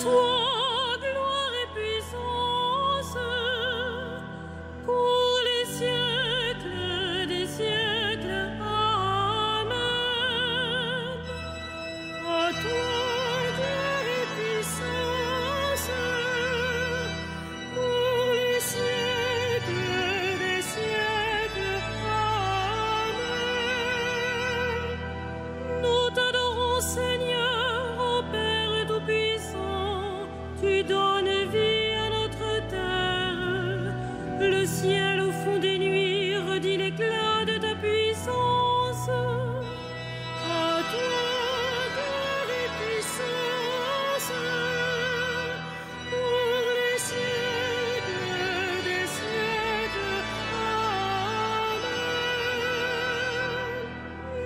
toi, gloire et puissance, pour les siècles des siècles. Amen. À toi, gloire et puissance, pour les siècles des siècles. Amen. Nous t'adorons, Seigneur, ô Père Tout-Puissant. Tu donnes vie à notre terre. Le ciel au fond des nuits redit l'éclat de ta puissance. À toi, gloire et puissance, pour les siècles des siècles. Amen.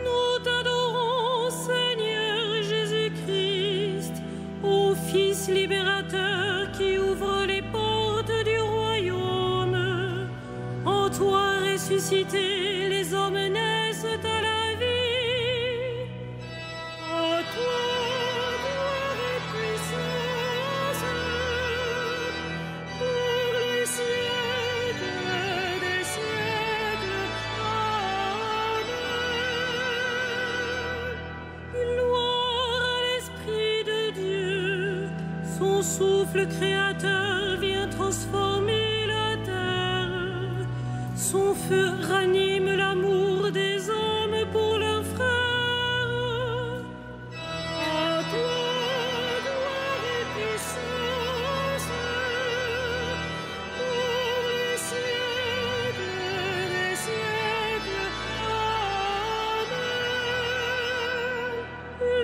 Nous t'adorons, Seigneur Jésus-Christ, ô Fils libérateur qui ouvre les portes du royaume. En toi ressuscité, les hommes naissent à la vie. À toi, gloire et puissance, pour les siècles des siècles. Amen. Gloire à l'Esprit de Dieu, son souffle créateur vient transformer la terre. Son feu ranime l'amour des hommes pour leurs frères. À toi, gloire et puissance, pour les siècles des siècles. Amen.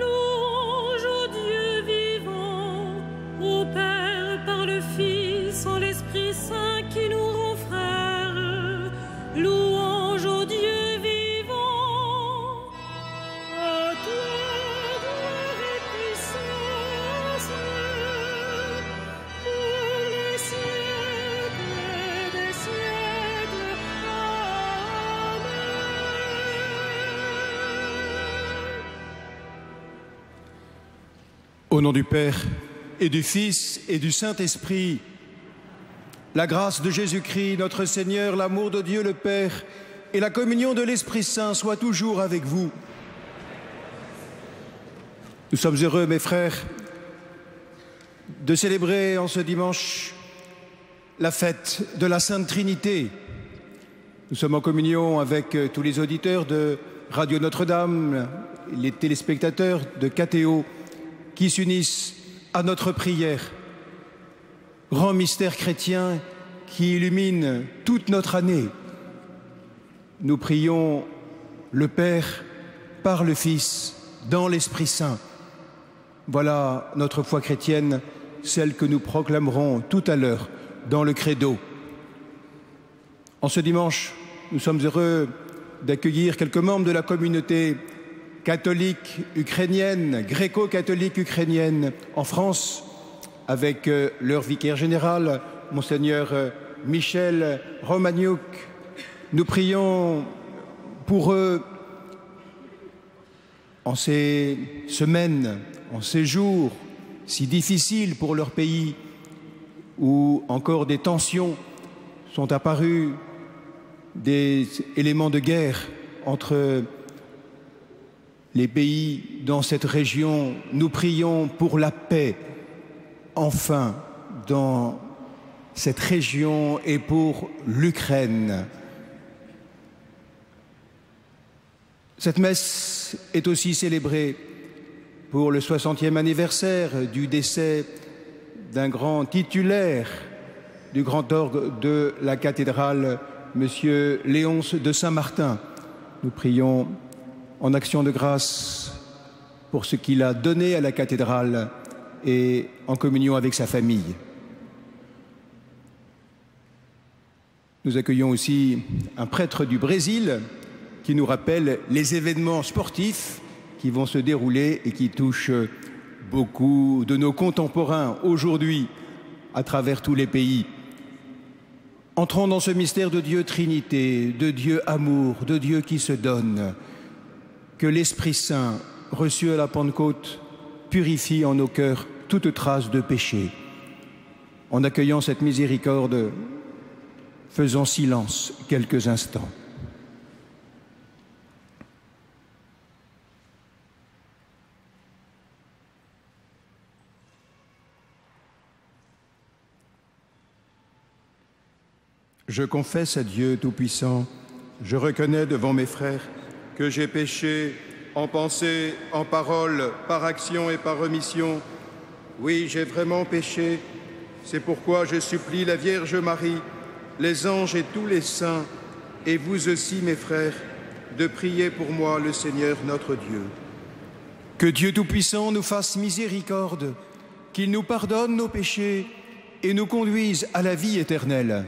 Louange au Dieu vivant, au Père par le Fils, en l'Esprit Saint qui nous rend frères. Louange au Dieu vivant. À toi, gloire et puissance, pour les siècles des siècles. Amen. Au nom du Père et du Fils et du Saint-Esprit, la grâce de Jésus-Christ, notre Seigneur, l'amour de Dieu le Père et la communion de l'Esprit Saint soient toujours avec vous. Nous sommes heureux, mes frères, de célébrer en ce dimanche la fête de la Sainte Trinité. Nous sommes en communion avec tous les auditeurs de Radio Notre-Dame, les téléspectateurs de KTO qui s'unissent à notre prière. Grand mystère chrétien qui illumine toute notre année. Nous prions le Père par le Fils dans l'Esprit Saint. Voilà notre foi chrétienne, celle que nous proclamerons tout à l'heure dans le Credo. En ce dimanche, nous sommes heureux d'accueillir quelques membres de la communauté catholique ukrainienne, gréco-catholique ukrainienne en France, avec leur vicaire général, Monseigneur Michel Romaniuk. Nous prions pour eux en ces semaines, en ces jours si difficiles pour leur pays, où encore des tensions sont apparues, des éléments de guerre entre les pays dans cette région. Nous prions pour la paix, enfin, dans cette région et pour l'Ukraine. Cette messe est aussi célébrée pour le 60e anniversaire du décès d'un grand titulaire du grand orgue de la cathédrale, Monsieur Léonce de Saint-Martin. Nous prions en action de grâce pour ce qu'il a donné à la cathédrale et en communion avec sa famille. Nous accueillons aussi un prêtre du Brésil qui nous rappelle les événements sportifs qui vont se dérouler et qui touchent beaucoup de nos contemporains aujourd'hui à travers tous les pays. Entrons dans ce mystère de Dieu Trinité, de Dieu amour, de Dieu qui se donne. Que l'Esprit Saint, reçu à la Pentecôte, purifie en nos cœurs toute trace de péché. En accueillant cette miséricorde, faisons silence quelques instants. Je confesse à Dieu Tout-Puissant, je reconnais devant mes frères que j'ai péché en pensée, en parole, par action et par omission. Oui, j'ai vraiment péché. C'est pourquoi je supplie la Vierge Marie, les anges et tous les saints, et vous aussi, mes frères, de prier pour moi le Seigneur notre Dieu. Que Dieu Tout-Puissant nous fasse miséricorde, qu'il nous pardonne nos péchés et nous conduise à la vie éternelle.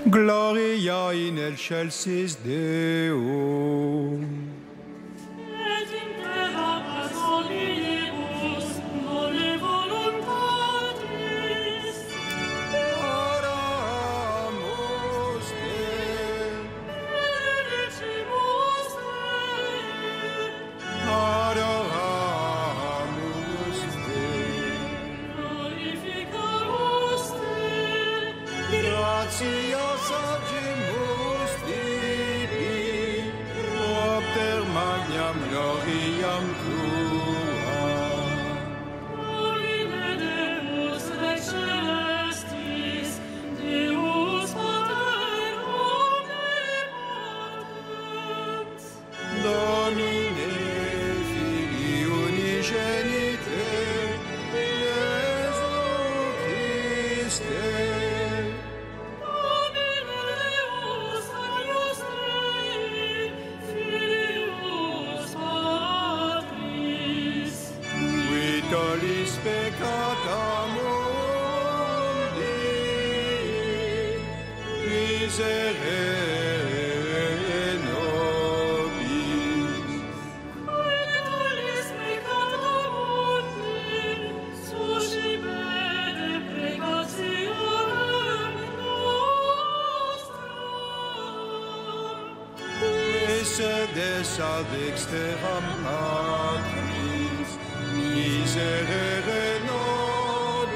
Gloria in excelsis Deo. Et in terra pasolibus noli voluntatis. Oramus Te. Benedicimus Te. Oramus Te. Glorificamus Te. Gratias agimus tibi. Ad exteram matris, miserere nobis.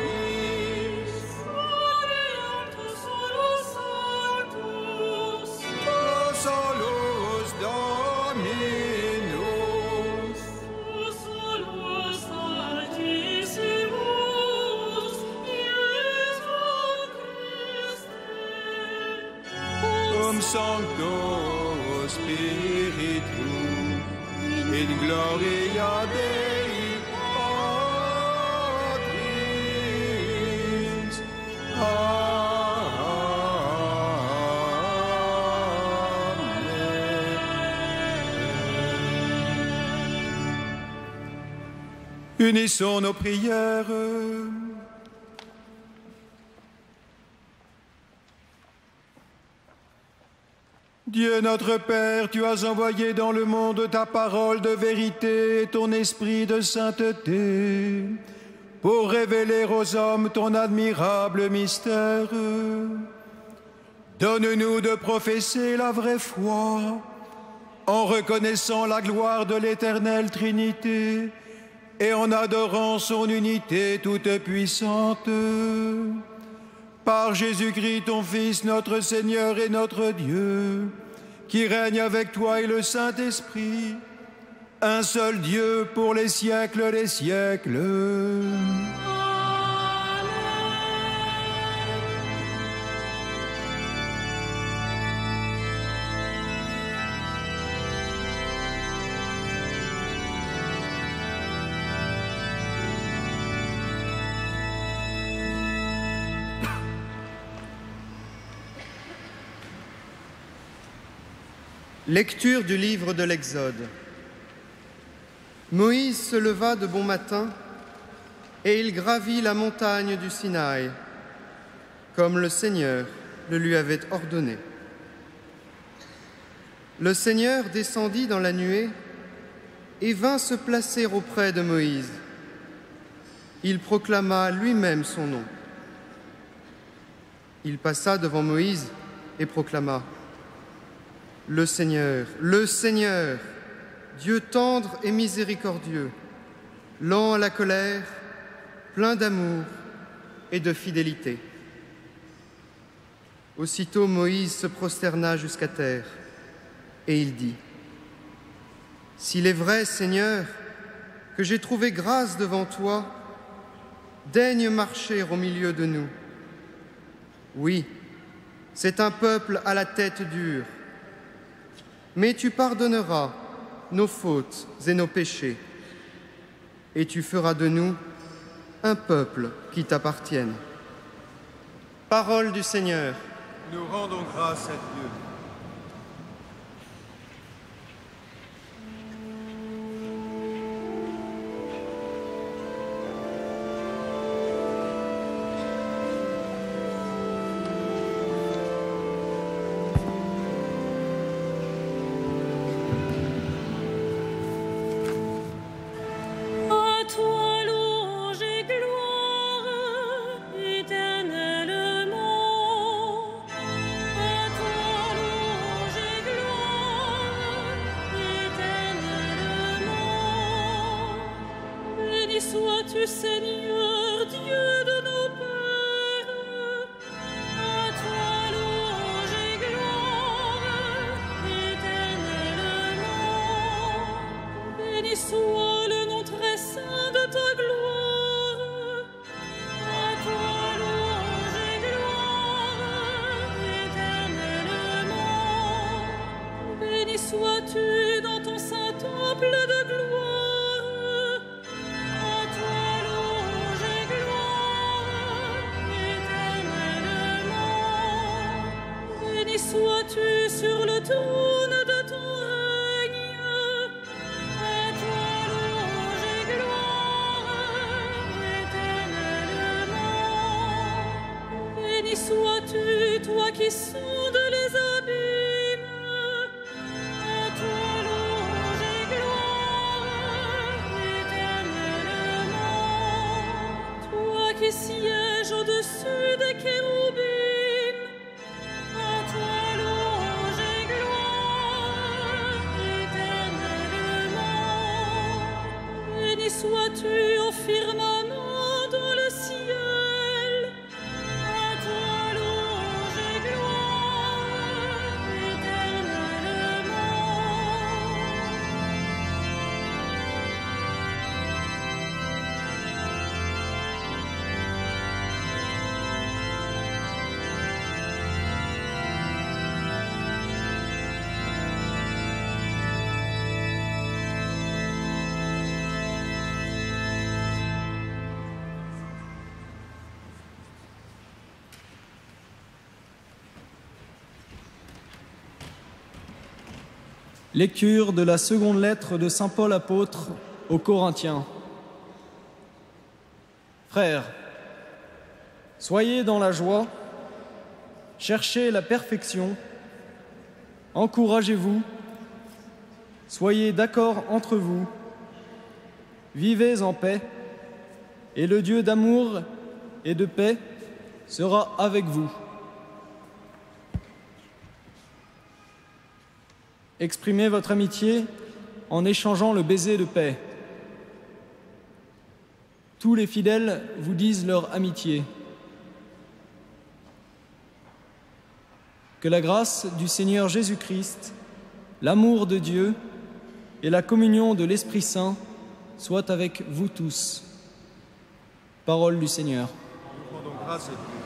Orientus solus sanctus, Pro solus Dominus, tu solus altissimus, Iesu Christe. Sancto Spiritu, in gloria Dei Patris. Amen. Unissons nos prières. Dieu notre Père, tu as envoyé dans le monde ta parole de vérité et ton esprit de sainteté pour révéler aux hommes ton admirable mystère. Donne-nous de professer la vraie foi en reconnaissant la gloire de l'éternelle Trinité et en adorant son unité toute puissante. Par Jésus-Christ, ton Fils, notre Seigneur et notre Dieu, qui règne avec toi et le Saint-Esprit, un seul Dieu pour les siècles des siècles. Lecture du livre de l'Exode. Moïse se leva de bon matin et il gravit la montagne du Sinaï, comme le Seigneur le lui avait ordonné. Le Seigneur descendit dans la nuée et vint se placer auprès de Moïse. Il proclama lui-même son nom. Il passa devant Moïse et proclama: le Seigneur, Dieu tendre et miséricordieux, lent à la colère, plein d'amour et de fidélité. Aussitôt Moïse se prosterna jusqu'à terre et il dit: s'il est vrai, Seigneur, que j'ai trouvé grâce devant toi, daigne marcher au milieu de nous. Oui, c'est un peuple à la tête dure, mais tu pardonneras nos fautes et nos péchés, et tu feras de nous un peuple qui t'appartienne. Parole du Seigneur. Nous rendons grâce à Dieu. Sois-tu, Seigneur, Dieu de nos pères, à toi louange et gloire éternellement. Béni soit le nom très saint de ta gloire, à toi louange et gloire éternellement. Béni sois-tu dans ton saint temple de gloire. Sois-tu sur le trône de ton règne, à toi louange et gloire éternellement. Béni sois-tu, toi qui sondes Lecture de la seconde lettre de saint Paul apôtre aux Corinthiens. Frères, soyez dans la joie, cherchez la perfection, encouragez-vous, soyez d'accord entre vous, vivez en paix, et le Dieu d'amour et de paix sera avec vous. Exprimez votre amitié en échangeant le baiser de paix. Tous les fidèles vous disent leur amitié. Que la grâce du Seigneur Jésus-Christ, l'amour de Dieu et la communion de l'Esprit Saint soient avec vous tous. Parole du Seigneur. Nous rendons grâce à Dieu.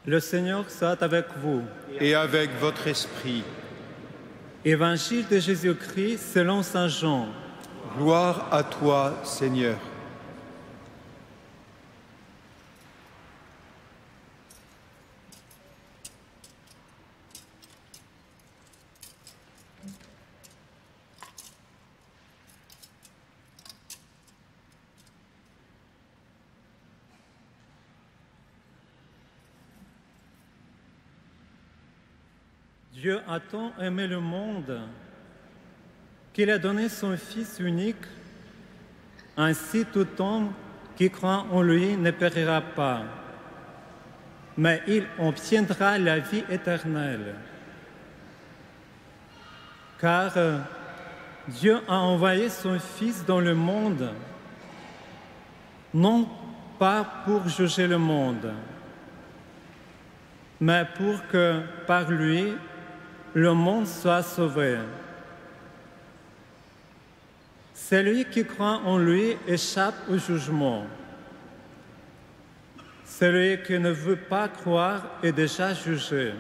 Le Seigneur soit avec vous. Et avec votre esprit. Évangile de Jésus-Christ selon saint Jean. Gloire à toi, Seigneur. Dieu a tant aimé le monde qu'il a donné son Fils unique, ainsi tout homme qui croit en lui ne périra pas, mais il obtiendra la vie éternelle. Car Dieu a envoyé son Fils dans le monde, non pas pour juger le monde, mais pour que par lui, le monde soit sauvé. Celui qui croit en lui échappe au jugement. Celui qui ne veut pas croire est déjà jugé,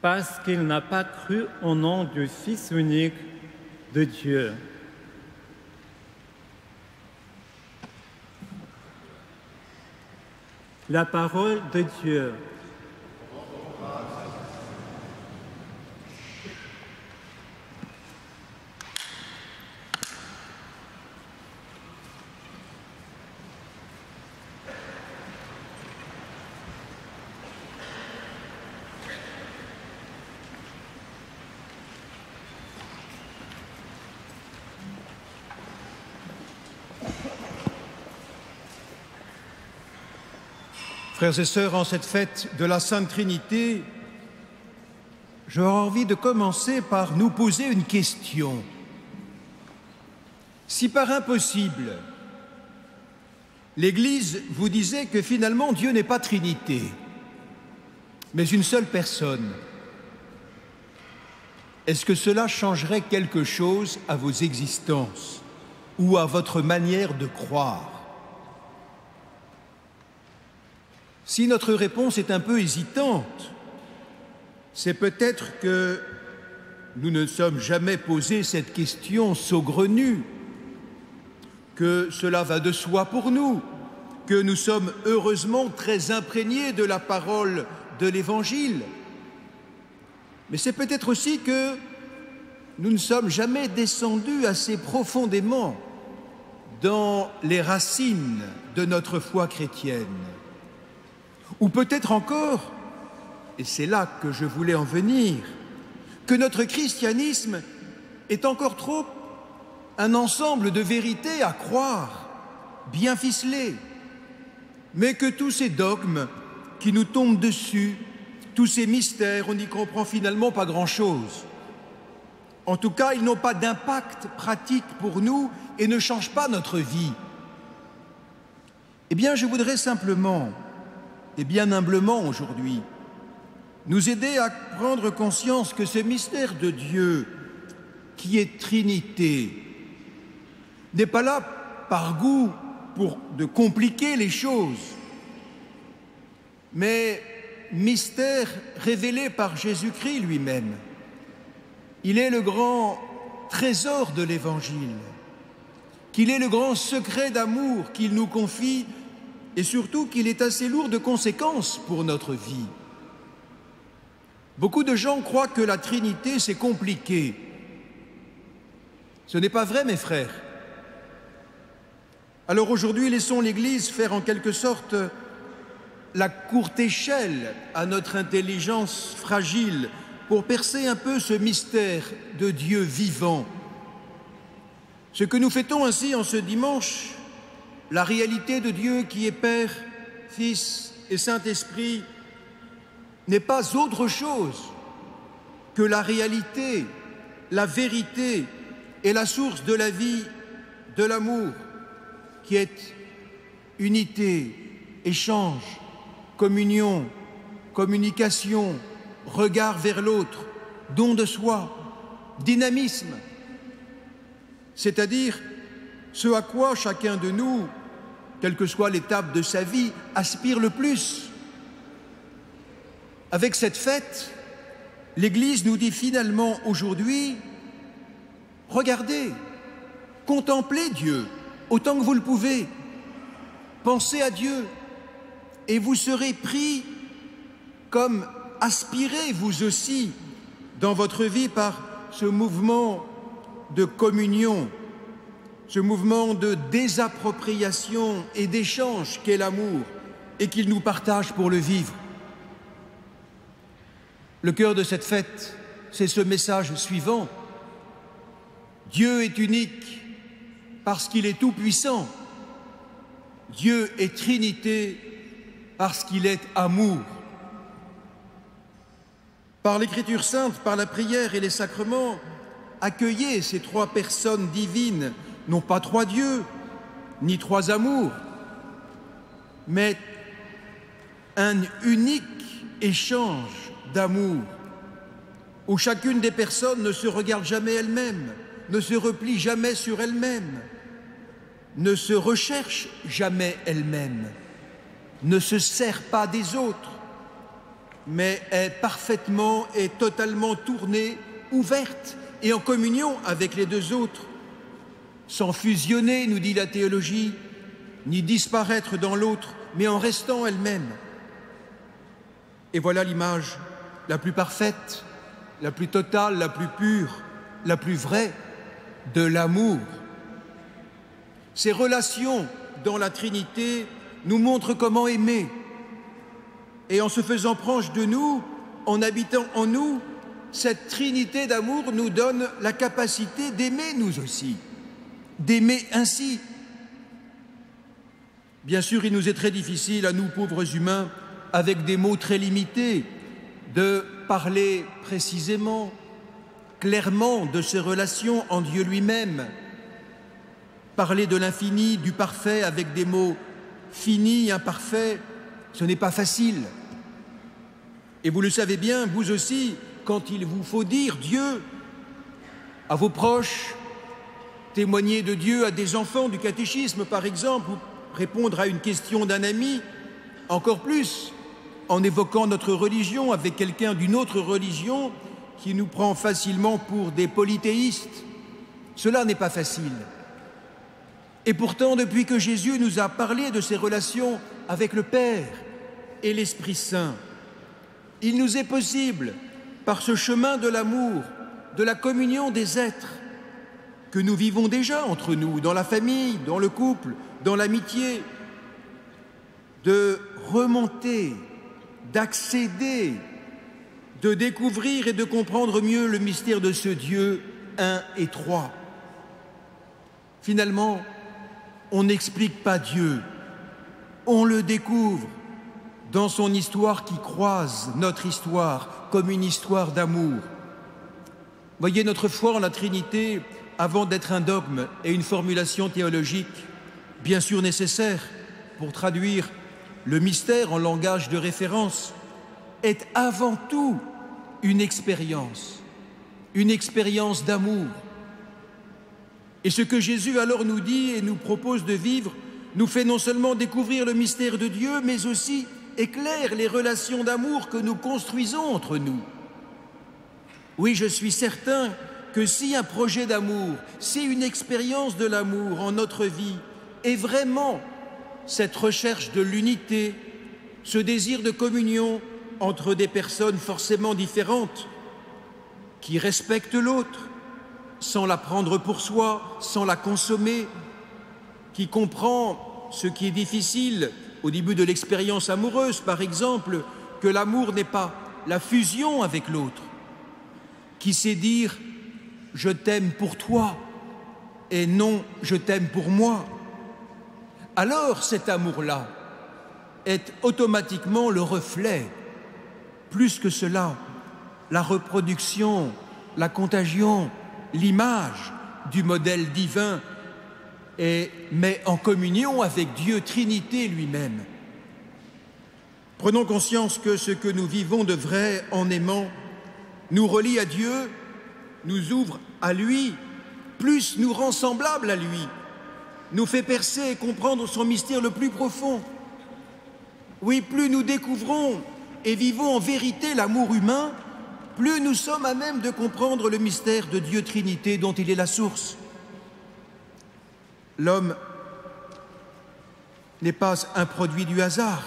parce qu'il n'a pas cru au nom du Fils unique de Dieu. La parole de Dieu. Frères et sœurs, en cette fête de la Sainte Trinité, j'aurais envie de commencer par nous poser une question. Si par impossible, l'Église vous disait que finalement Dieu n'est pas Trinité, mais une seule personne, est-ce que cela changerait quelque chose à vos existences ou à votre manière de croire? Si notre réponse est un peu hésitante, c'est peut-être que nous ne sommes jamais posé cette question saugrenue, que cela va de soi pour nous, que nous sommes heureusement très imprégnés de la parole de l'Évangile. Mais c'est peut-être aussi que nous ne sommes jamais descendus assez profondément dans les racines de notre foi chrétienne. Ou peut-être encore, et c'est là que je voulais en venir, que notre christianisme est encore trop un ensemble de vérités à croire, bien ficelées, mais que tous ces dogmes qui nous tombent dessus, tous ces mystères, on n'y comprend finalement pas grand-chose. En tout cas, ils n'ont pas d'impact pratique pour nous et ne changent pas notre vie. Eh bien, je voudrais simplement, et bien humblement aujourd'hui, nous aider à prendre conscience que ce mystère de Dieu, qui est Trinité, n'est pas là par goût de compliquer les choses, mais mystère révélé par Jésus-Christ lui-même. Il est le grand trésor de l'Évangile, qu'il est le grand secret d'amour qu'il nous confie et surtout qu'il est assez lourd de conséquences pour notre vie. Beaucoup de gens croient que la Trinité, c'est compliqué. Ce n'est pas vrai, mes frères. Alors aujourd'hui, laissons l'Église faire en quelque sorte la courte échelle à notre intelligence fragile pour percer un peu ce mystère de Dieu vivant. Ce que nous fêtons ainsi en ce dimanche, la réalité de Dieu qui est Père, Fils et Saint-Esprit, n'est pas autre chose que la réalité, la vérité et la source de la vie, de l'amour, qui est unité, échange, communion, communication, regard vers l'autre, don de soi, dynamisme, c'est-à-dire ce à quoi chacun de nous, quelle que soit l'étape de sa vie, aspire le plus. Avec cette fête, l'Église nous dit finalement aujourd'hui, regardez, contemplez Dieu autant que vous le pouvez, pensez à Dieu et vous serez pris comme aspirez vous aussi dans votre vie par ce mouvement de communion, ce mouvement de désappropriation et d'échange qu'est l'amour et qu'il nous partage pour le vivre. Le cœur de cette fête, c'est ce message suivant. Dieu est unique parce qu'il est tout-puissant. Dieu est Trinité parce qu'il est amour. Par l'Écriture sainte, par la prière et les sacrements, accueillez ces trois personnes divines, non pas trois dieux, ni trois amours, mais un unique échange d'amour, où chacune des personnes ne se regarde jamais elle-même, ne se replie jamais sur elle-même, ne se recherche jamais elle-même, ne se sert pas des autres, mais est parfaitement et totalement tournée, ouverte et en communion avec les deux autres, sans fusionner, nous dit la théologie, ni disparaître dans l'autre, mais en restant elle-même. Et voilà l'image la plus parfaite, la plus totale, la plus pure, la plus vraie de l'amour. Ces relations dans la Trinité nous montrent comment aimer. Et en se faisant proche de nous, en habitant en nous, cette Trinité d'amour nous donne la capacité d'aimer nous aussi, d'aimer ainsi. Bien sûr, il nous est très difficile, à nous pauvres humains, avec des mots très limités, de parler précisément, clairement de ces relations en Dieu lui-même. Parler de l'infini, du parfait avec des mots finis, imparfaits, ce n'est pas facile. Et vous le savez bien, vous aussi, quand il vous faut dire Dieu à vos proches, témoigner de Dieu à des enfants du catéchisme par exemple, ou répondre à une question d'un ami, encore plus en évoquant notre religion avec quelqu'un d'une autre religion qui nous prend facilement pour des polythéistes. Cela n'est pas facile. Et pourtant, depuis que Jésus nous a parlé de ses relations avec le Père et l'Esprit Saint, il nous est possible, par ce chemin de l'amour, de la communion des êtres, que nous vivons déjà entre nous, dans la famille, dans le couple, dans l'amitié, de remonter, d'accéder, de découvrir et de comprendre mieux le mystère de ce Dieu un et trois. Finalement, on n'explique pas Dieu, on le découvre dans son histoire qui croise notre histoire comme une histoire d'amour. Voyez, notre foi en la Trinité, avant d'être un dogme et une formulation théologique, bien sûr nécessaire pour traduire le mystère en langage de référence, est avant tout une expérience d'amour. Et ce que Jésus alors nous dit et nous propose de vivre nous fait non seulement découvrir le mystère de Dieu, mais aussi éclaire les relations d'amour que nous construisons entre nous. Oui, je suis certain que si un projet d'amour, si une expérience de l'amour en notre vie est vraiment cette recherche de l'unité, ce désir de communion entre des personnes forcément différentes, qui respectent l'autre, sans la prendre pour soi, sans la consommer, qui comprend ce qui est difficile au début de l'expérience amoureuse, par exemple, que l'amour n'est pas la fusion avec l'autre, qui sait dire « je t'aime pour toi » et non « je t'aime pour moi », alors cet amour-là est automatiquement le reflet, plus que cela, la reproduction, la contagion, l'image du modèle divin et met en communion avec Dieu Trinité lui-même. Prenons conscience que ce que nous vivons de vrai en aimant nous relie à Dieu, nous ouvre à lui, plus nous rend semblables à lui, nous fait percer et comprendre son mystère le plus profond. Oui, plus nous découvrons et vivons en vérité l'amour humain, plus nous sommes à même de comprendre le mystère de Dieu Trinité dont il est la source. L'homme n'est pas un produit du hasard,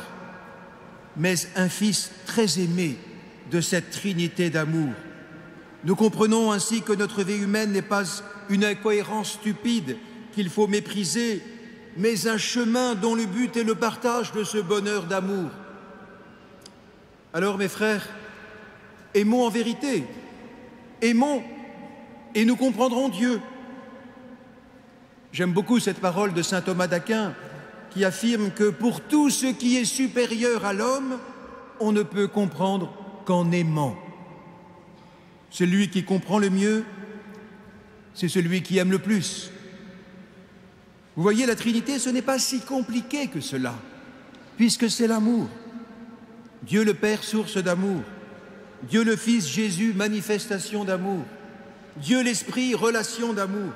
mais un fils très aimé de cette Trinité d'amour. Nous comprenons ainsi que notre vie humaine n'est pas une incohérence stupide qu'il faut mépriser, mais un chemin dont le but est le partage de ce bonheur d'amour. Alors, mes frères, aimons en vérité, aimons et nous comprendrons Dieu. J'aime beaucoup cette parole de saint Thomas d'Aquin qui affirme que pour tout ce qui est supérieur à l'homme, on ne peut comprendre qu'en aimant. Celui qui comprend le mieux, c'est celui qui aime le plus. Vous voyez, la Trinité, ce n'est pas si compliqué que cela, puisque c'est l'amour. Dieu le Père, source d'amour. Dieu le Fils, Jésus, manifestation d'amour. Dieu l'Esprit, relation d'amour.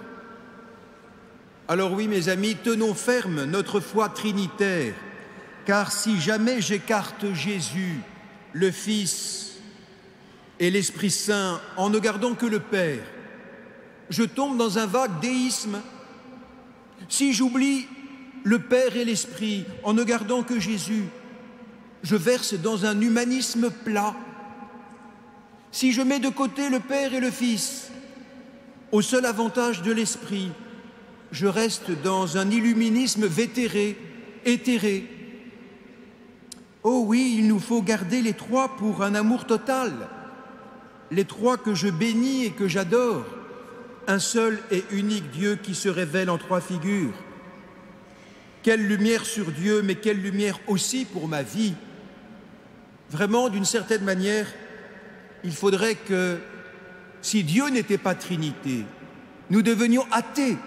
Alors oui, mes amis, tenons ferme notre foi trinitaire, car si jamais j'écarte Jésus, le Fils et l'Esprit Saint, en ne gardant que le Père, je tombe dans un vague déisme. Si j'oublie le Père et l'Esprit en ne gardant que Jésus, je verse dans un humanisme plat. Si je mets de côté le Père et le Fils, au seul avantage de l'Esprit, je reste dans un illuminisme vétéré, éthéré. Oh oui, il nous faut garder les trois pour un amour total, les trois que je bénis et que j'adore, un seul et unique Dieu qui se révèle en trois figures. Quelle lumière sur Dieu, mais quelle lumière aussi pour ma vie. Vraiment, d'une certaine manière, il faudrait que, si Dieu n'était pas Trinité, nous devenions athées.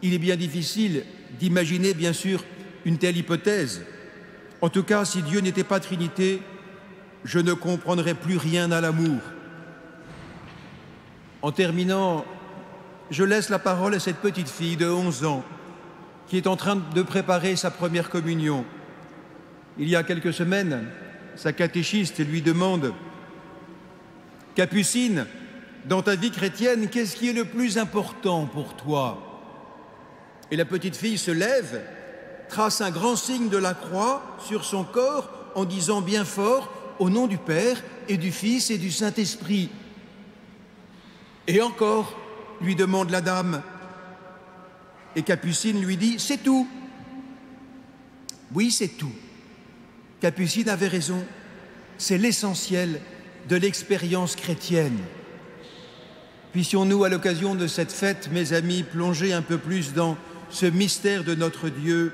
Il est bien difficile d'imaginer, bien sûr, une telle hypothèse. En tout cas, si Dieu n'était pas Trinité, je ne comprendrais plus rien à l'amour. En terminant, je laisse la parole à cette petite fille de 11 ans qui est en train de préparer sa première communion. Il y a quelques semaines, sa catéchiste lui demande « Capucine, dans ta vie chrétienne, qu'est-ce qui est le plus important pour toi ?» Et la petite fille se lève, trace un grand signe de la croix sur son corps en disant bien fort « Au nom du Père et du Fils et du Saint-Esprit ». Et encore, lui demande la dame. Et Capucine lui dit « C'est tout ». Oui, c'est tout. Capucine avait raison. C'est l'essentiel de l'expérience chrétienne. Puissions-nous, à l'occasion de cette fête, mes amis, plonger un peu plus dans ce mystère de notre Dieu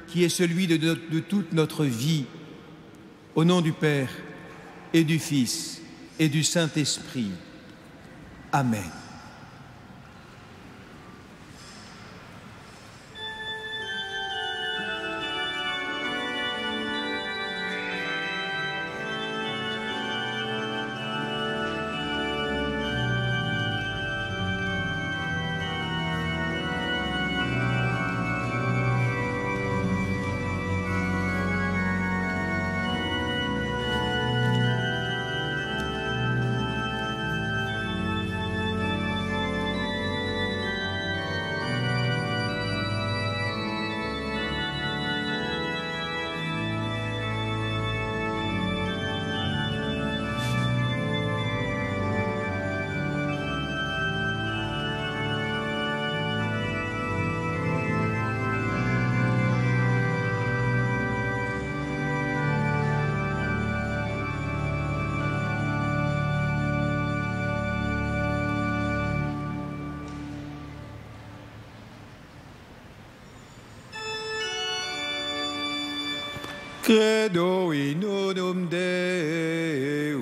qui est celui de toute notre vie. Au nom du Père et du Fils et du Saint-Esprit. Amen. Credo in unum Deum.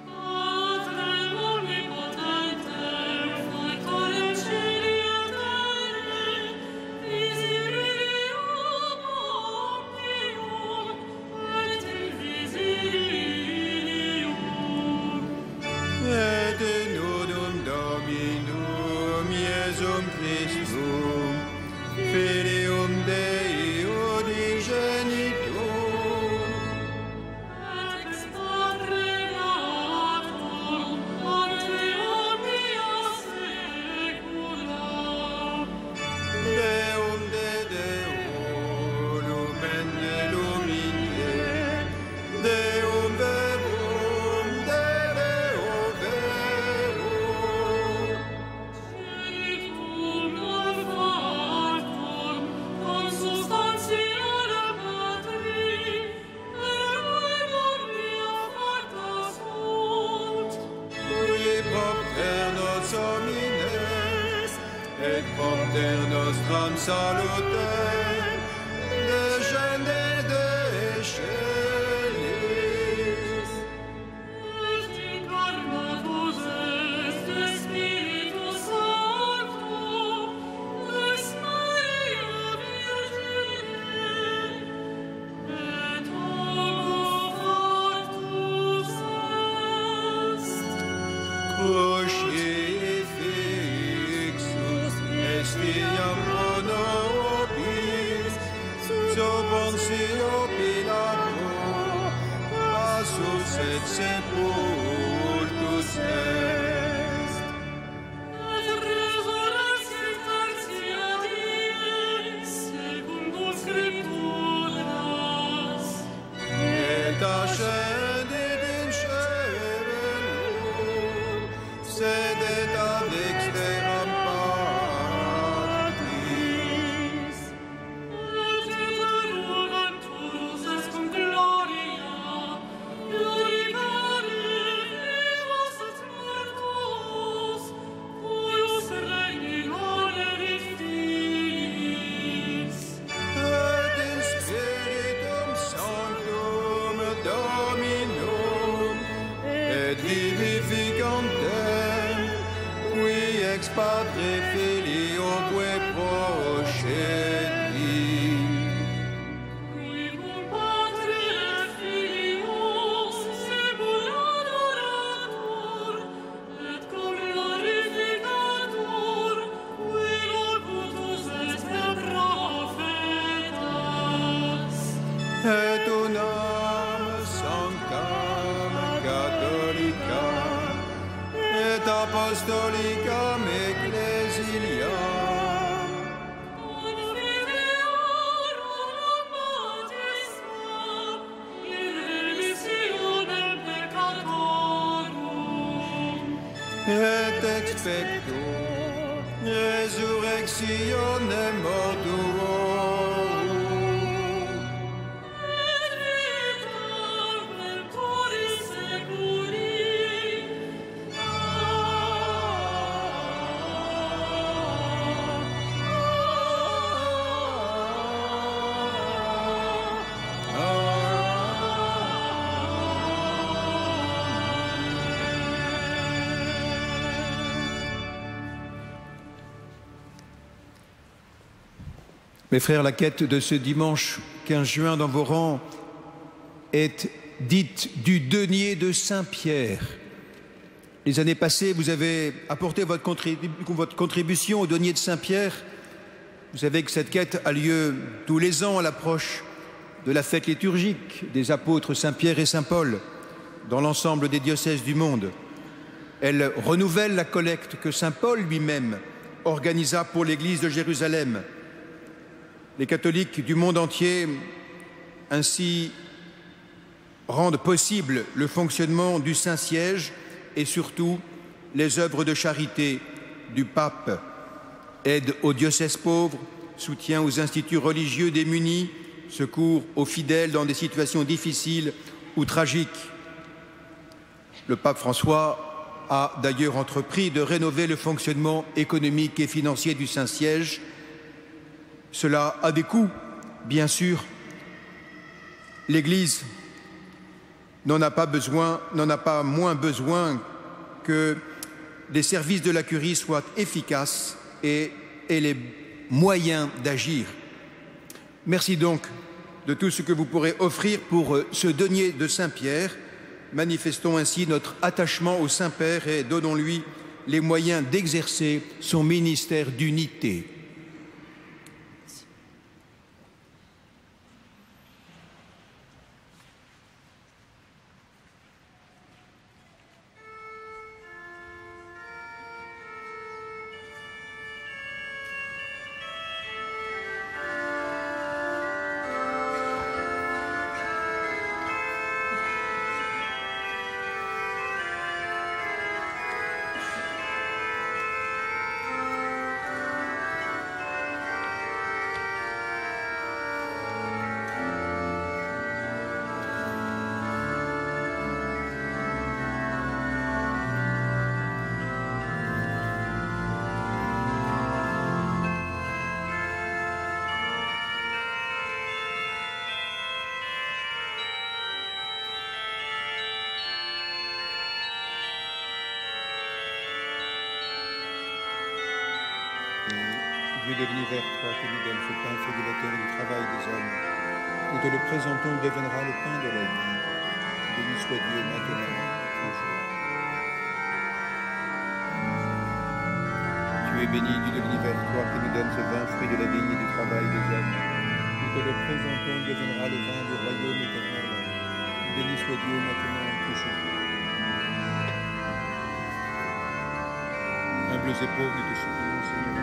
Patrem omnipotentem, Factorem caeli et terrae, visibilium omnium et invisibilium. Et in unum Dominum Iesum Christum, Filium Dei unigenitum, Et ex Padre Natum, ante omnia saecula. Deum de Deo, lumen de lumine, Deum verum de Deo verum. Genitum non factum, consubstantiale Patri, et omnia facta sunt. Qui propter nos homines, et propter nostram salutem, descende de excellis. Et incarnatus est Spiritus Sancto, ex Maria Virgine, et homo factus est. Crucifixus est iam pro nobis, sub Pontio Pilato, passus et sepultus est. Et resurrexit tertia die, secundum Scripturas. Et ascendit in caelum, sedet ad dexteram Patris. Et interroganturus est cum gloria, glorificare ex Padre Filioque procedi. Qui cum Patre et Filios sebulat orator, et cum glorificator, qui locutus est per prophetas. Et unam sanctam catholicam et apostolicam ecclesiam Confideorum baptisma in remissionem peccatorum. et expecto resurrectionem mortuorum. Et vitam temporis seculi. Mes frères, la quête de ce dimanche 15 juin dans vos rangs est dite du denier de Saint-Pierre. Les années passées, vous avez apporté votre contribution au denier de Saint-Pierre. Vous savez que cette quête a lieu tous les ans à l'approche de la fête liturgique des apôtres Saint-Pierre et Saint-Paul dans l'ensemble des diocèses du monde. Elle renouvelle la collecte que Saint-Paul lui-même organisa pour l'Église de Jérusalem. Les catholiques du monde entier ainsi rendent possible le fonctionnement du Saint-Siège et surtout les œuvres de charité du pape, aide aux diocèses pauvres, soutien aux instituts religieux démunis, secours aux fidèles dans des situations difficiles ou tragiques. Le pape François a d'ailleurs entrepris de rénover le fonctionnement économique et financier du Saint-Siège. Cela a des coûts, bien sûr. L'Église n'en a pas moins besoin que les services de la curie soient efficaces et aient les moyens d'agir. Merci donc de tout ce que vous pourrez offrir pour ce denier de Saint-Pierre. Manifestons ainsi notre attachement au Saint-Père et donnons-lui les moyens d'exercer son ministère d'unité. Dieu de l'univers, toi qui nous donnes ce pain fait de la terre et du travail des hommes, nous te le présentons deviendra le pain de la vie. Béni soit Dieu maintenant, toujours. Tu es béni, Dieu de l'univers, toi qui nous donnes ce vin fruit de la vigne et du travail des hommes. Nous te le présentons deviendra le vin du royaume éternel. Béni soit Dieu maintenant, toujours. Humbles et pauvres, nous te supplions, Seigneur.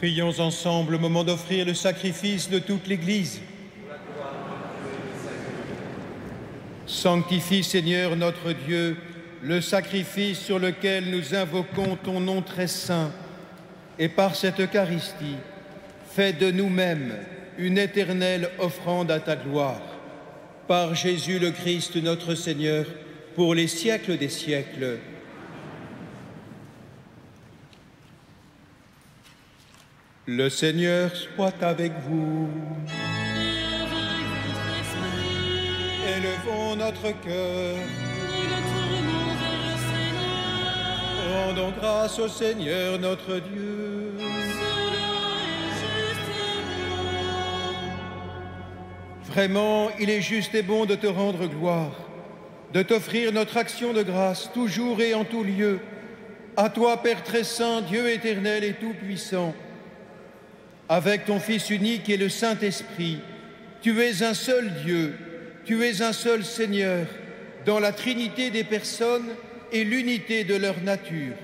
Prions ensemble au moment d'offrir le sacrifice de toute l'Église. Sanctifie, Seigneur notre Dieu, le sacrifice sur lequel nous invoquons ton nom très saint, et par cette Eucharistie, fais de nous-mêmes une éternelle offrande à ta gloire. Par Jésus le Christ notre Seigneur, pour les siècles des siècles. Le Seigneur soit avec vous. Et avec votre esprit, Élevons notre cœur. nous le tournons vers le Seigneur. Rendons grâce au Seigneur notre Dieu. Cela est juste et bon. Vraiment, il est juste et bon de te rendre gloire, de t'offrir notre action de grâce, toujours et en tout lieu. À toi, Père très saint, Dieu éternel et tout-puissant, avec ton Fils unique et le Saint-Esprit, tu es un seul Dieu, tu es un seul Seigneur, dans la Trinité des personnes et l'unité de leur nature.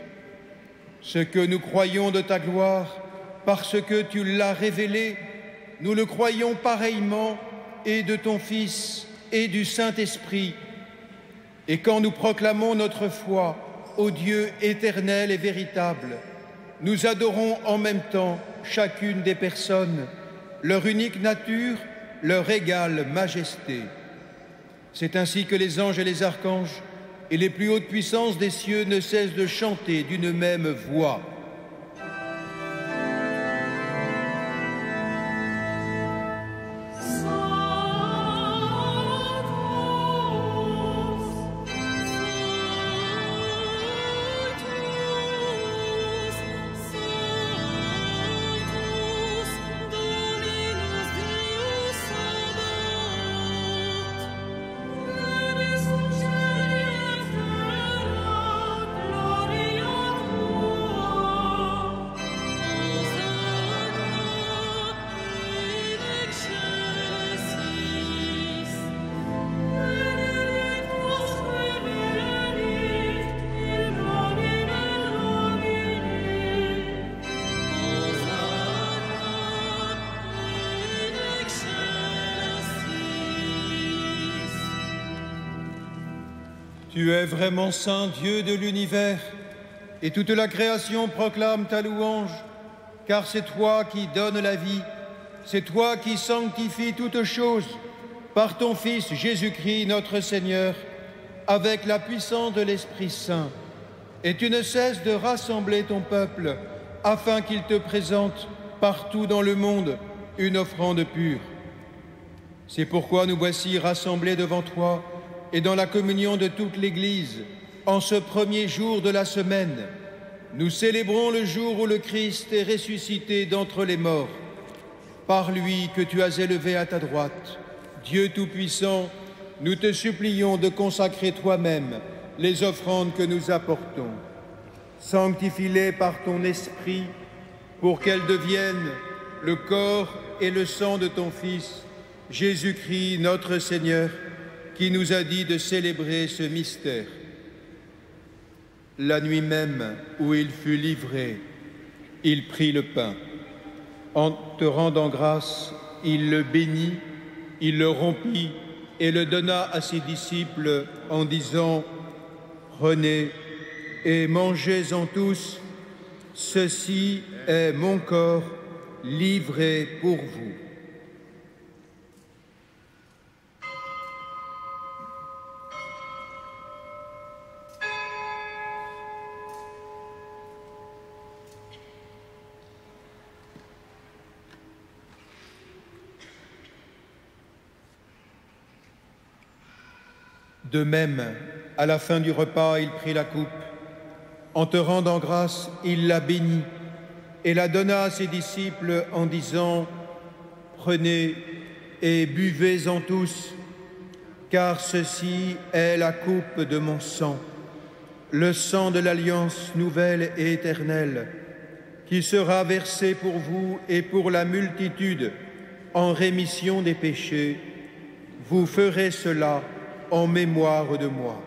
Ce que nous croyons de ta gloire, parce que tu l'as révélé, nous le croyons pareillement, et de ton Fils et du Saint-Esprit. Et quand nous proclamons notre foi au Dieu éternel et véritable, nous adorons en même temps chacune des personnes, leur unique nature, leur égale majesté. C'est ainsi que les anges et les archanges et les plus hautes puissances des cieux ne cessent de chanter d'une même voix. Tu es vraiment saint, Dieu de l'univers, et toute la création proclame ta louange, car c'est toi qui donnes la vie, c'est toi qui sanctifies toutes choses, par ton Fils Jésus-Christ notre Seigneur, avec la puissance de l'Esprit Saint. Et tu ne cesses de rassembler ton peuple, afin qu'il te présente partout dans le monde une offrande pure. C'est pourquoi nous voici rassemblés devant toi, et dans la communion de toute l'Église, en ce premier jour de la semaine, nous célébrons le jour où le Christ est ressuscité d'entre les morts. Par lui que tu as élevé à ta droite, Dieu Tout-Puissant, nous te supplions de consacrer toi-même les offrandes que nous apportons. Sanctifie-les par ton Esprit, pour qu'elles deviennent le corps et le sang de ton Fils, Jésus-Christ notre Seigneur, qui nous a dit de célébrer ce mystère. La nuit même où il fut livré, il prit le pain. En te rendant grâce, il le bénit, il le rompit et le donna à ses disciples en disant : « Prenez et mangez-en tous, ceci est mon corps livré pour vous. » De même, à la fin du repas, il prit la coupe. En te rendant grâce, il la bénit et la donna à ses disciples en disant : « Prenez et buvez-en tous, car ceci est la coupe de mon sang, le sang de l'alliance nouvelle et éternelle, qui sera versé pour vous et pour la multitude en rémission des péchés. Vous ferez cela en mémoire de moi. »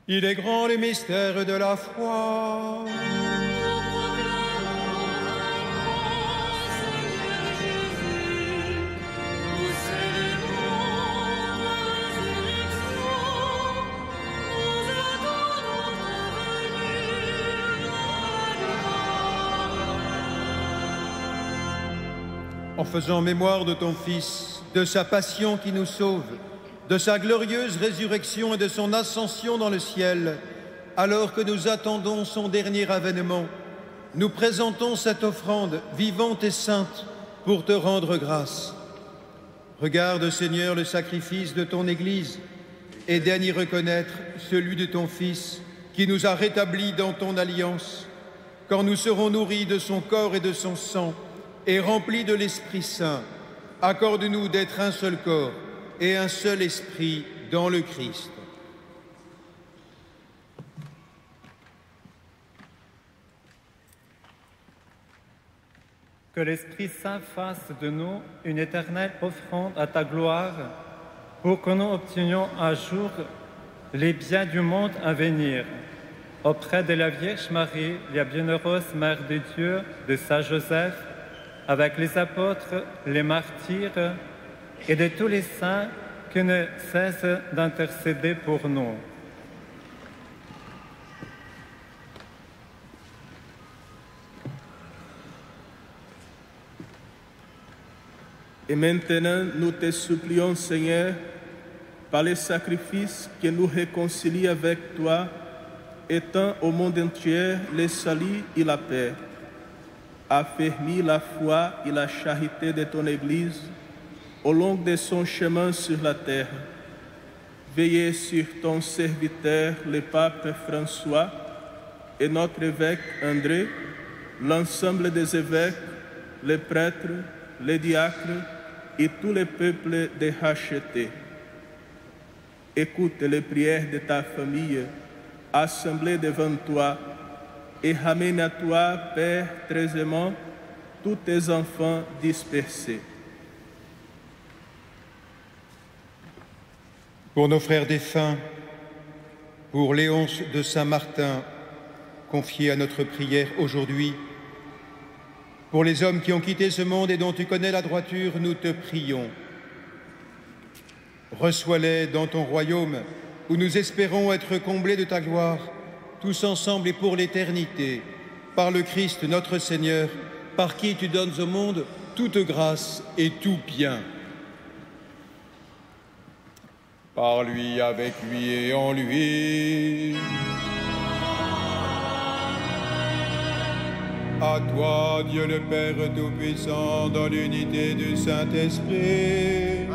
Il est grand le mystère de la foi. En faisant mémoire de ton Fils, de sa passion qui nous sauve, de sa glorieuse résurrection et de son ascension dans le ciel, alors que nous attendons son dernier avènement, nous présentons cette offrande vivante et sainte pour te rendre grâce. Regarde, Seigneur, le sacrifice de ton Église et daigne y reconnaître celui de ton Fils qui nous a rétablis dans ton alliance. Quand nous serons nourris de son corps et de son sang et remplis de l'Esprit Saint, accorde-nous d'être un seul corps et un seul esprit dans le Christ. Que l'Esprit Saint fasse de nous une éternelle offrande à ta gloire, pour que nous obtenions un jour les biens du monde à venir. Auprès de la Vierge Marie, la bienheureuse Mère de Dieu, de Saint Joseph, avec les apôtres, les martyrs et de tous les saints qui ne cessent d'intercéder pour nous. Et maintenant, nous te supplions, Seigneur, par les sacrifices qui nous réconcilient avec toi, étends au monde entier le salut et la paix. Affermis la foi et la charité de ton Église au long de son chemin sur la terre. Veillez sur ton serviteur, le pape François, et notre évêque André, l'ensemble des évêques, les prêtres, les diacres et tout le peuple de rachetés. Écoute les prières de ta famille assemblée devant toi et ramène à toi, Père très aimant, tous tes enfants dispersés. Pour nos frères défunts, pour Léonce de Saint-Martin, confié à notre prière aujourd'hui, pour les hommes qui ont quitté ce monde et dont tu connais la droiture, nous te prions. Reçois-les dans ton royaume, où nous espérons être comblés de ta gloire, tous ensemble et pour l'éternité, par le Christ notre Seigneur, par qui tu donnes au monde toute grâce et tout bien. Par lui, avec lui et en lui. À toi, Dieu le Père Tout-Puissant, dans l'unité du Saint-Esprit.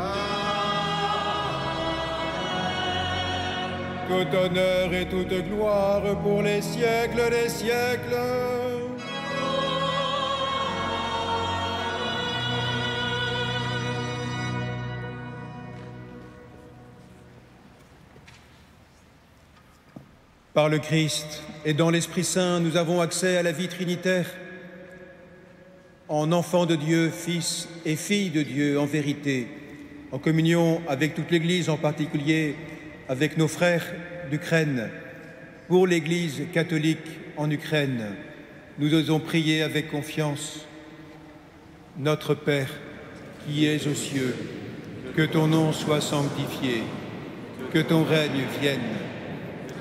Tout honneur et toute gloire pour les siècles des siècles. Par le Christ et dans l'Esprit Saint, nous avons accès à la vie trinitaire. En enfants de Dieu, fils et filles de Dieu, en vérité, en communion avec toute l'Église, en particulier avec nos frères d'Ukraine, pour l'Église catholique en Ukraine, nous osons prier avec confiance. Notre Père, qui es aux cieux, que ton nom soit sanctifié, que ton règne vienne,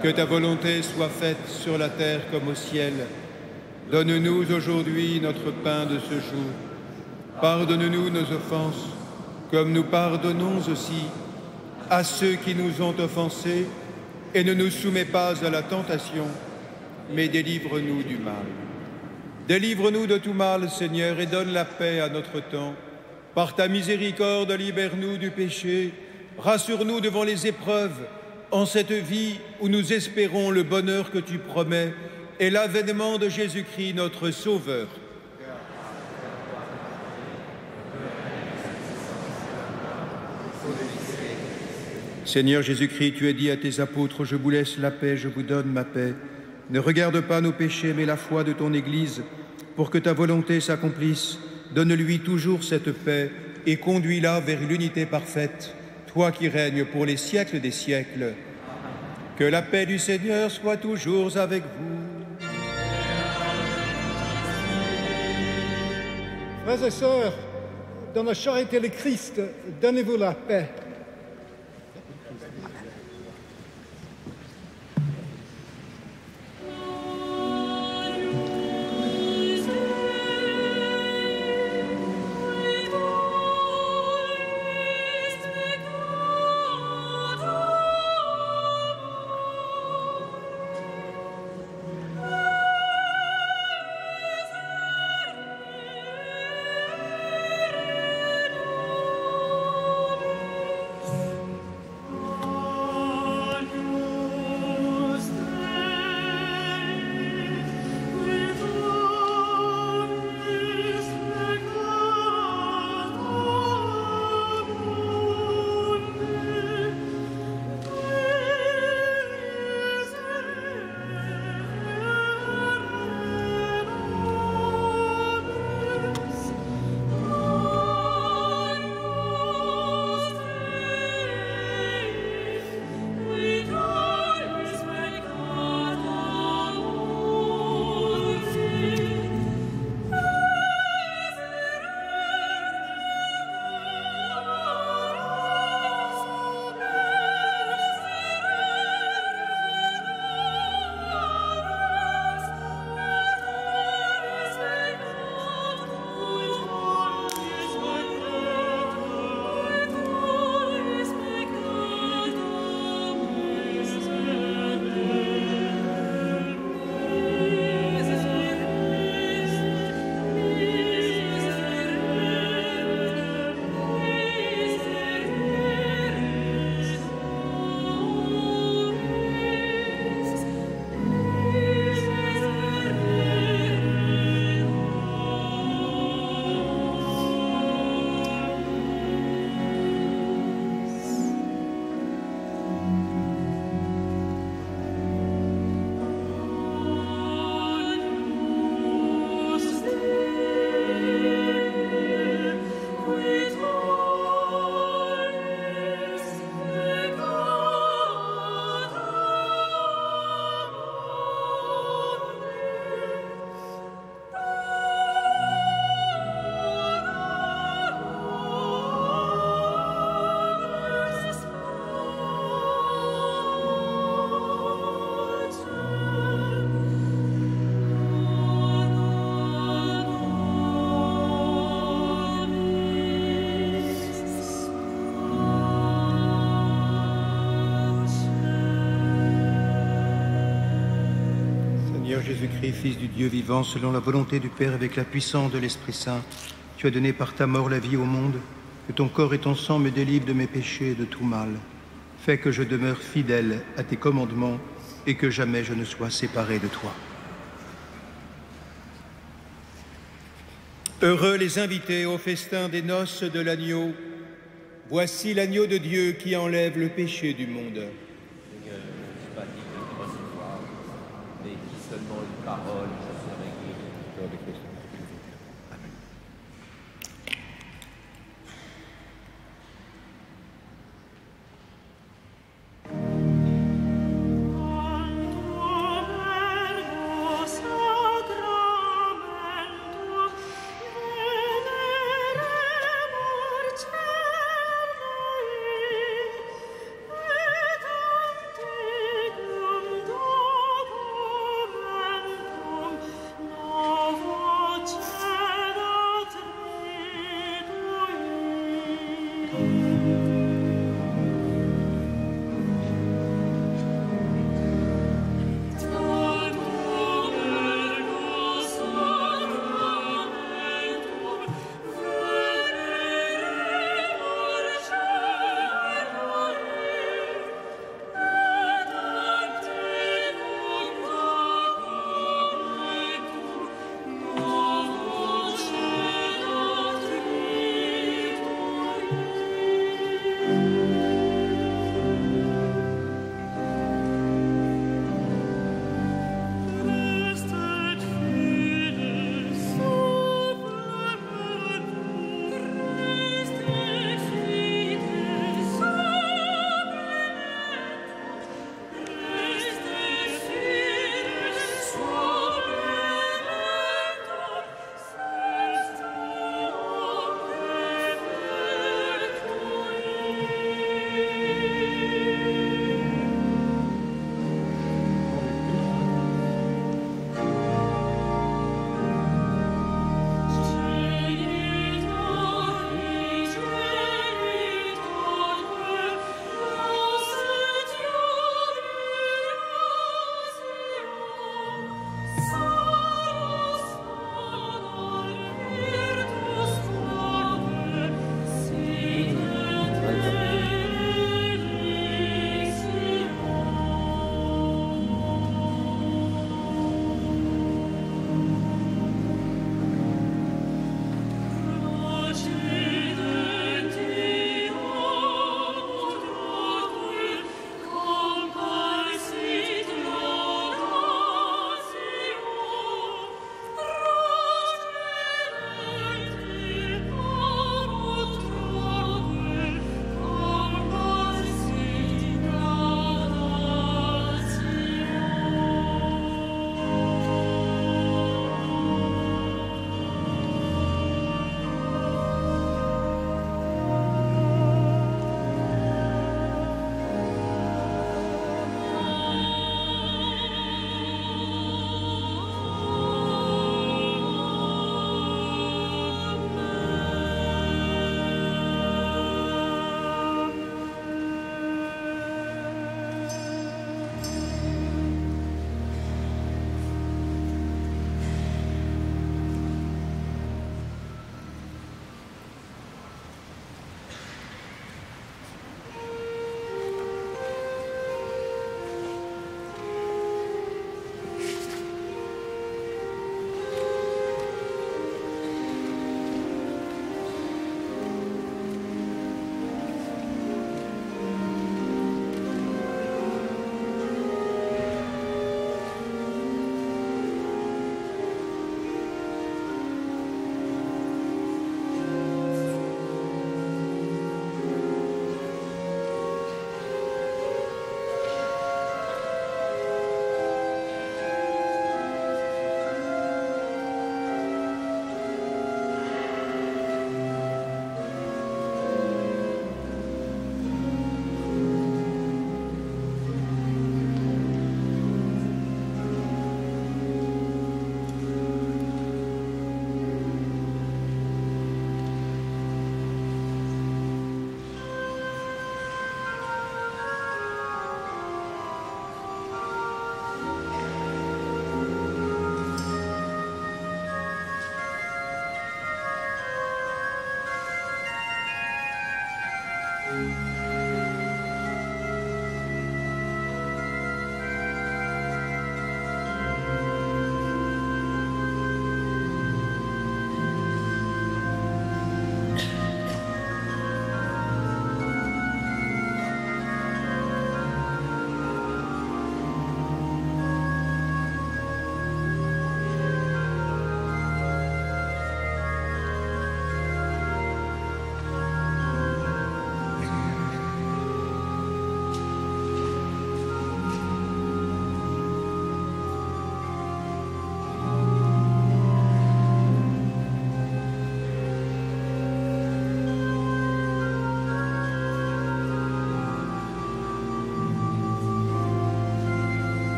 que ta volonté soit faite sur la terre comme au ciel. Donne-nous aujourd'hui notre pain de ce jour. Pardonne-nous nos offenses, comme nous pardonnons aussi à ceux qui nous ont offensés, et ne nous soumets pas à la tentation, mais délivre-nous du mal. Délivre-nous de tout mal, Seigneur, et donne la paix à notre temps. Par ta miséricorde, libère-nous du péché, rassure-nous devant les épreuves, en cette vie où nous espérons le bonheur que tu promets et l'avènement de Jésus-Christ, notre Sauveur. Seigneur Jésus-Christ, tu as dit à tes apôtres, « Je vous laisse la paix, je vous donne ma paix. Ne regarde pas nos péchés, mais la foi de ton Église, pour que ta volonté s'accomplisse. Donne-lui toujours cette paix et conduis-la vers l'unité parfaite, toi qui règnes pour les siècles des siècles. Que la paix du Seigneur soit toujours avec vous. Frères et sœurs, dans la charité du Christ, donnez-vous la paix. Jésus-Christ, Fils du Dieu vivant, selon la volonté du Père, avec la puissance de l'Esprit Saint, tu as donné par ta mort la vie au monde, que ton corps et ton sang me délivrent de mes péchés et de tout mal. Fais que je demeure fidèle à tes commandements et que jamais je ne sois séparé de toi. Heureux les invités au festin des noces de l'agneau. Voici l'agneau de Dieu qui enlève le péché du monde. Seigneur, je ne suis pas digne de te recevoir, mais dis seulement une parole, je serai guéri. Voici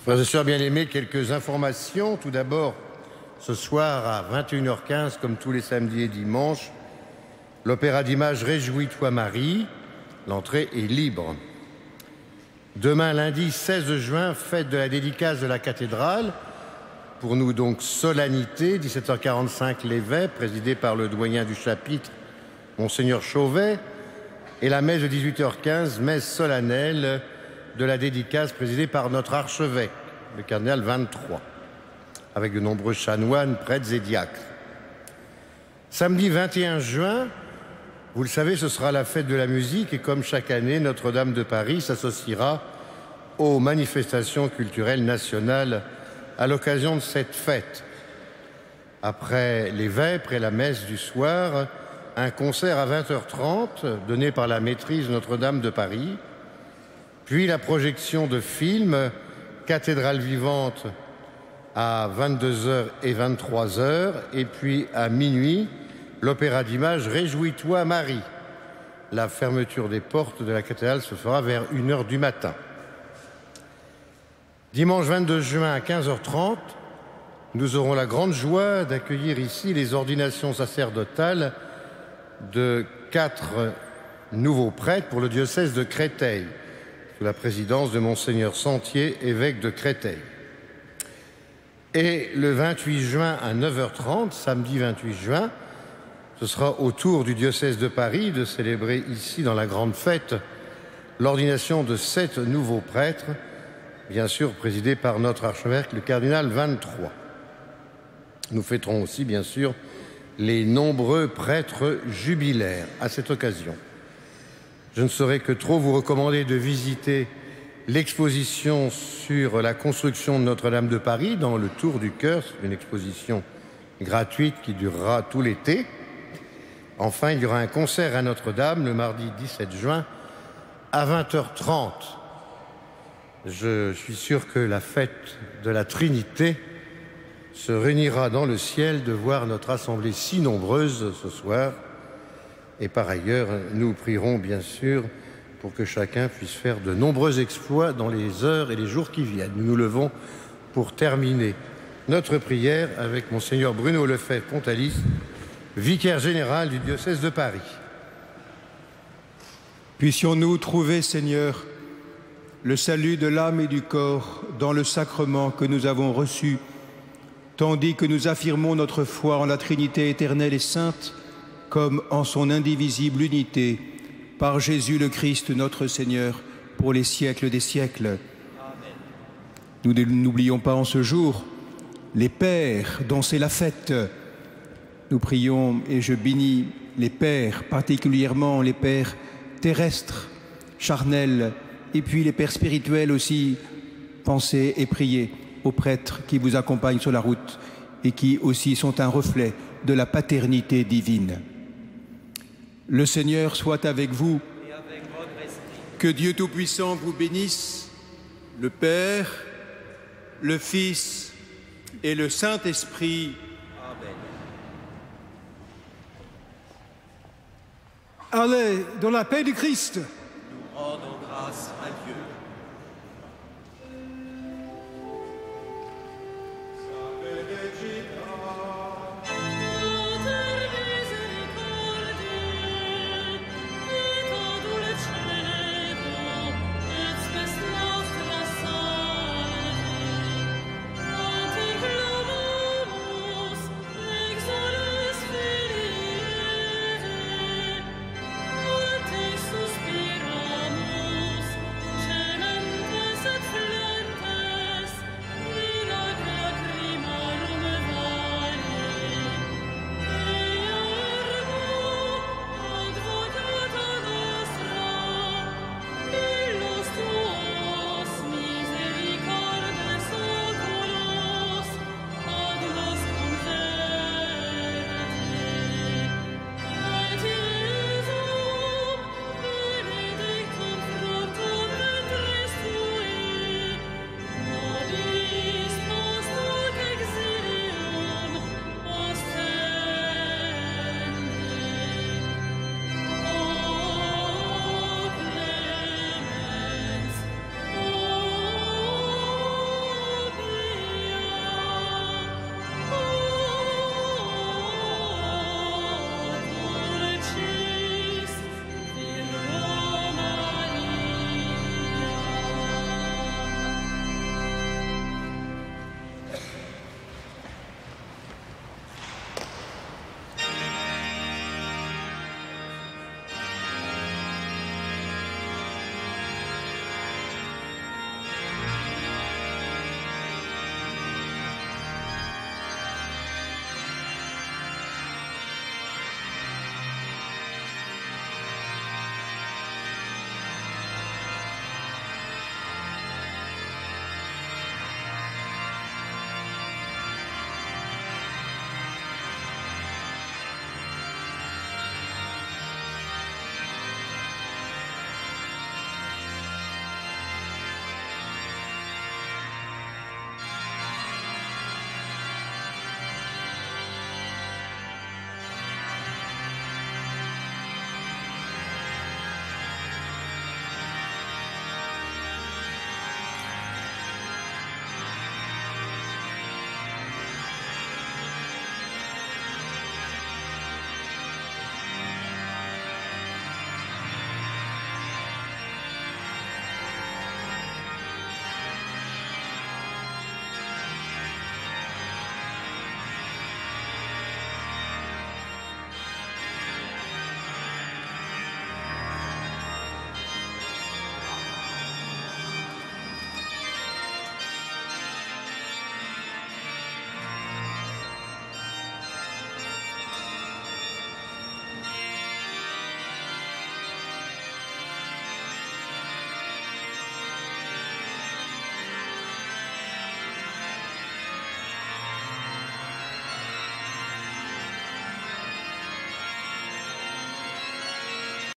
Frères et sœurs bien-aimés, quelques informations. Tout d'abord, ce soir à 21h15, comme tous les samedis et dimanches, l'opéra d'images Réjouis-toi Marie, l'entrée est libre. Demain, lundi 16 juin, fête de la dédicace de la cathédrale. Pour nous donc solennité, 17h45 les vêpres, présidée par le doyen du chapitre, Monseigneur Chauvet, et la messe de 18h15, messe solennelle de la dédicace présidée par notre archevêque, le cardinal 23, avec de nombreux chanoines, prêtres et diacres. Samedi 21 juin, vous le savez, ce sera la fête de la musique et comme chaque année, Notre-Dame de Paris s'associera aux manifestations culturelles nationales à l'occasion de cette fête. Après les vêpres et la messe du soir, un concert à 20h30 donné par la maîtrise Notre-Dame de Paris, puis la projection de films Cathédrale vivante à 22h et 23h, et puis à minuit, l'opéra d'images Réjouis-toi Marie. La fermeture des portes de la cathédrale se fera vers 1h du matin. Dimanche 22 juin à 15h30, nous aurons la grande joie d'accueillir ici les ordinations sacerdotales de 4 nouveaux prêtres pour le diocèse de Créteil, sous la présidence de Monseigneur Sentier, évêque de Créteil. Et le 28 juin à 9h30, samedi 28 juin, ce sera au tour du diocèse de Paris de célébrer ici, dans la grande fête, l'ordination de 7 nouveaux prêtres, bien sûr présidés par notre archevêque, le cardinal 23. Nous fêterons aussi, bien sûr, les nombreux prêtres jubilaires à cette occasion. Je ne saurais que trop vous recommander de visiter l'exposition sur la construction de Notre-Dame de Paris dans le Tour du Cœur. C'est une exposition gratuite qui durera tout l'été. Enfin, il y aura un concert à Notre-Dame le mardi 17 juin à 20h30. Je suis sûr que la fête de la Trinité se réunira dans le ciel de voir notre assemblée si nombreuse ce soir. Et par ailleurs, nous prierons bien sûr pour que chacun puisse faire de nombreux exploits dans les heures et les jours qui viennent. Nous nous levons pour terminer notre prière avec Monseigneur Bruno Lefebvre-Pontalis, vicaire général du diocèse de Paris. Puissions-nous trouver, Seigneur, le salut de l'âme et du corps dans le sacrement que nous avons reçu, tandis que nous affirmons notre foi en la Trinité éternelle et sainte, comme en son indivisible unité, par Jésus le Christ notre Seigneur, pour les siècles des siècles. Nous n'oublions pas en ce jour les pères dont c'est la fête. Nous prions et je bénis les pères, particulièrement les pères terrestres, charnels, et puis les pères spirituels aussi. Pensez et priez aux prêtres qui vous accompagnent sur la route et qui aussi sont un reflet de la paternité divine. Le Seigneur soit avec vous. Et avec votre esprit. Que Dieu Tout-Puissant vous bénisse, le Père, le Fils et le Saint-Esprit. Amen. Allez, dans la paix du Christ.